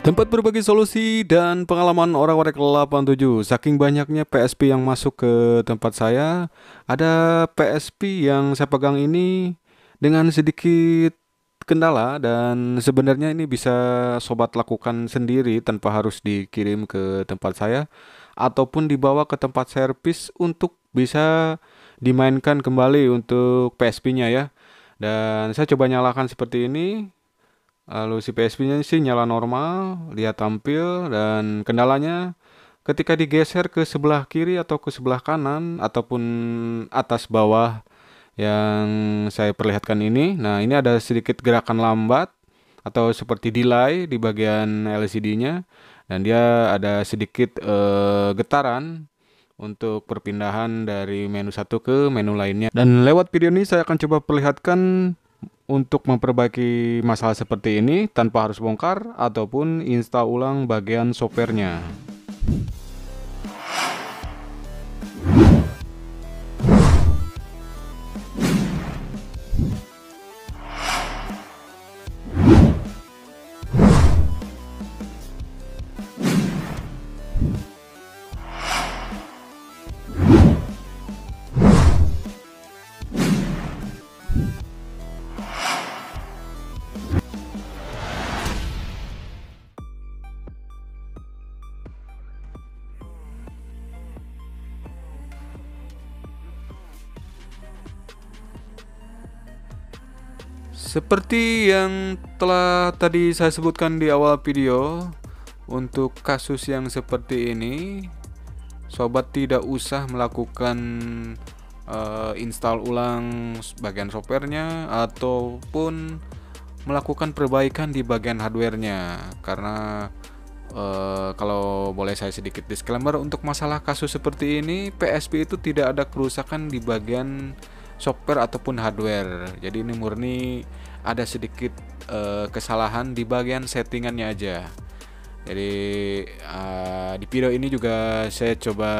Tempat berbagi solusi dan pengalaman orang-orang 87. Saking banyaknya PSP yang masuk ke tempat saya, ada PSP yang saya pegang ini dengan sedikit kendala dan sebenarnya ini bisa sobat lakukan sendiri tanpa harus dikirim ke tempat saya ataupun dibawa ke tempat servis untuk bisa dimainkan kembali untuk PSP-nya ya. Dan saya coba nyalakan seperti ini. Lalu si PSP-nya sih nyala normal, lihat tampil dan kendalanya ketika digeser ke sebelah kiri atau ke sebelah kanan ataupun atas bawah yang saya perlihatkan ini. Nah, ini ada sedikit gerakan lambat atau seperti delay di bagian LCD-nya dan dia ada sedikit getaran untuk perpindahan dari menu satu ke menu lainnya. Dan lewat video ini saya akan coba perlihatkan untuk memperbaiki masalah seperti ini tanpa harus bongkar ataupun install ulang bagian softwarenya. Seperti yang telah tadi saya sebutkan di awal video, untuk kasus yang seperti ini, sobat tidak usah melakukan install ulang bagian softwarenya ataupun melakukan perbaikan di bagian hardwarenya, karena kalau boleh saya sedikit disclaimer, untuk masalah kasus seperti ini PSP itu tidak ada kerusakan di bagian software ataupun hardware. Jadi ini murni ada sedikit kesalahan di bagian settingannya aja. Jadi di video ini juga saya coba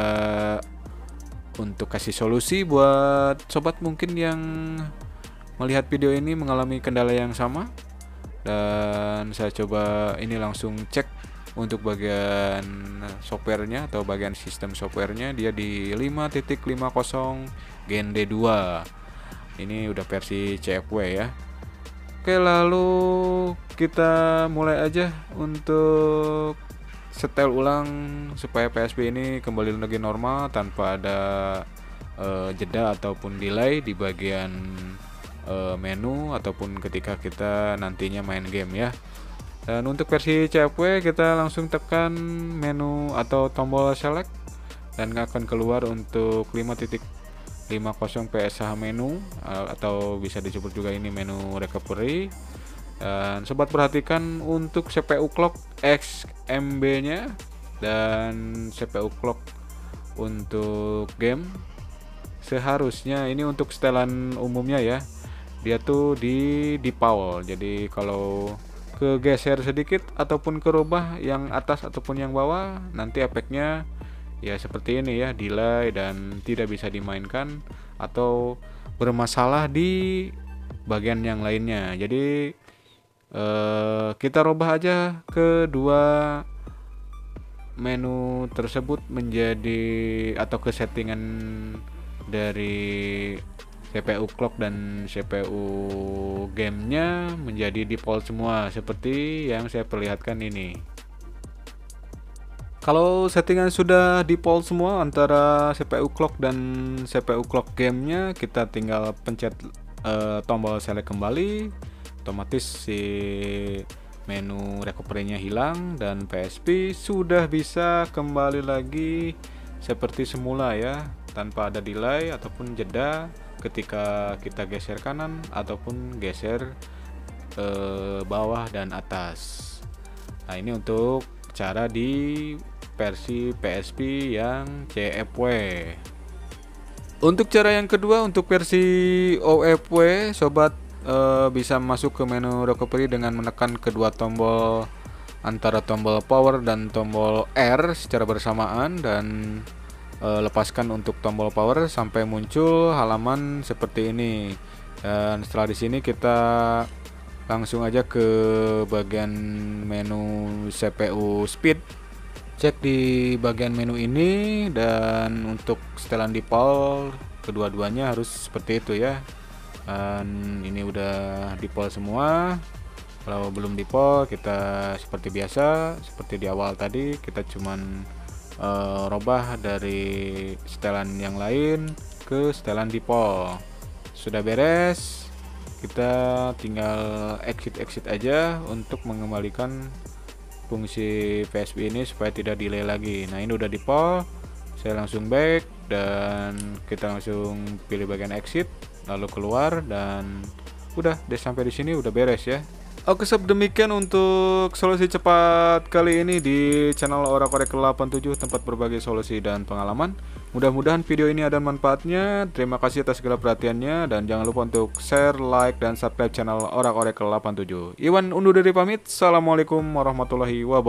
untuk kasih solusi buat sobat mungkin yang melihat video ini mengalami kendala yang sama. Dan saya coba ini langsung cek untuk bagian softwarenya atau bagian sistem softwarenya, dia di 5.50 Gen D2. Ini udah versi CFW ya. Oke, lalu kita mulai aja untuk setel ulang supaya PSP ini kembali lagi normal tanpa ada jeda ataupun delay di bagian menu ataupun ketika kita nantinya main game ya. Dan untuk versi CFW kita langsung tekan menu atau tombol select dan akan keluar untuk 5.50 PSH menu atau bisa disebut juga ini menu recovery. Dan sobat perhatikan untuk CPU clock XMB nya dan CPU clock untuk game seharusnya ini untuk setelan umumnya ya, dia tuh di default. Jadi kalau kegeser sedikit ataupun kerubah yang atas ataupun yang bawah, nanti efeknya ya seperti ini ya, delay dan tidak bisa dimainkan atau bermasalah di bagian yang lainnya. Jadi kita rubah aja kedua menu tersebut menjadi atau ke settingan dari CPU clock dan CPU gamenya menjadi default semua seperti yang saya perlihatkan ini. Kalau settingan sudah default semua antara CPU clock dan CPU clock gamenya, kita tinggal pencet tombol select kembali, otomatis si menu recovery-nya hilang dan PSP sudah bisa kembali lagi seperti semula ya, tanpa ada delay ataupun jeda ketika kita geser kanan ataupun geser bawah dan atas. Nah, ini untuk cara di versi PSP yang CFW. Untuk cara yang kedua, untuk versi OFW, sobat bisa masuk ke menu recovery dengan menekan kedua tombol antara tombol power dan tombol R secara bersamaan dan lepaskan untuk tombol power sampai muncul halaman seperti ini. Dan setelah di sini kita Langsung aja ke bagian menu CPU speed. Cek di bagian menu ini, dan untuk setelan default kedua-duanya harus seperti itu ya. Dan ini udah default semua. Kalau belum default, kita seperti biasa, seperti di awal tadi, kita cuman robah dari setelan yang lain ke setelan default. Sudah beres, kita tinggal exit aja untuk mengembalikan fungsi PSP ini supaya tidak delay lagi. Nah, ini udah default, saya langsung back dan kita langsung pilih bagian exit lalu keluar, dan udah deh, sampai di sini udah beres ya. Oke sob, demikian untuk solusi cepat kali ini di channel Oracle 87, tempat berbagi solusi dan pengalaman. Mudah-mudahan video ini ada manfaatnya. Terima kasih atas segala perhatiannya, dan jangan lupa untuk share, like, dan subscribe channel Oracle 87. Iwan undur diri pamit. Assalamualaikum warahmatullahi wabarakatuh.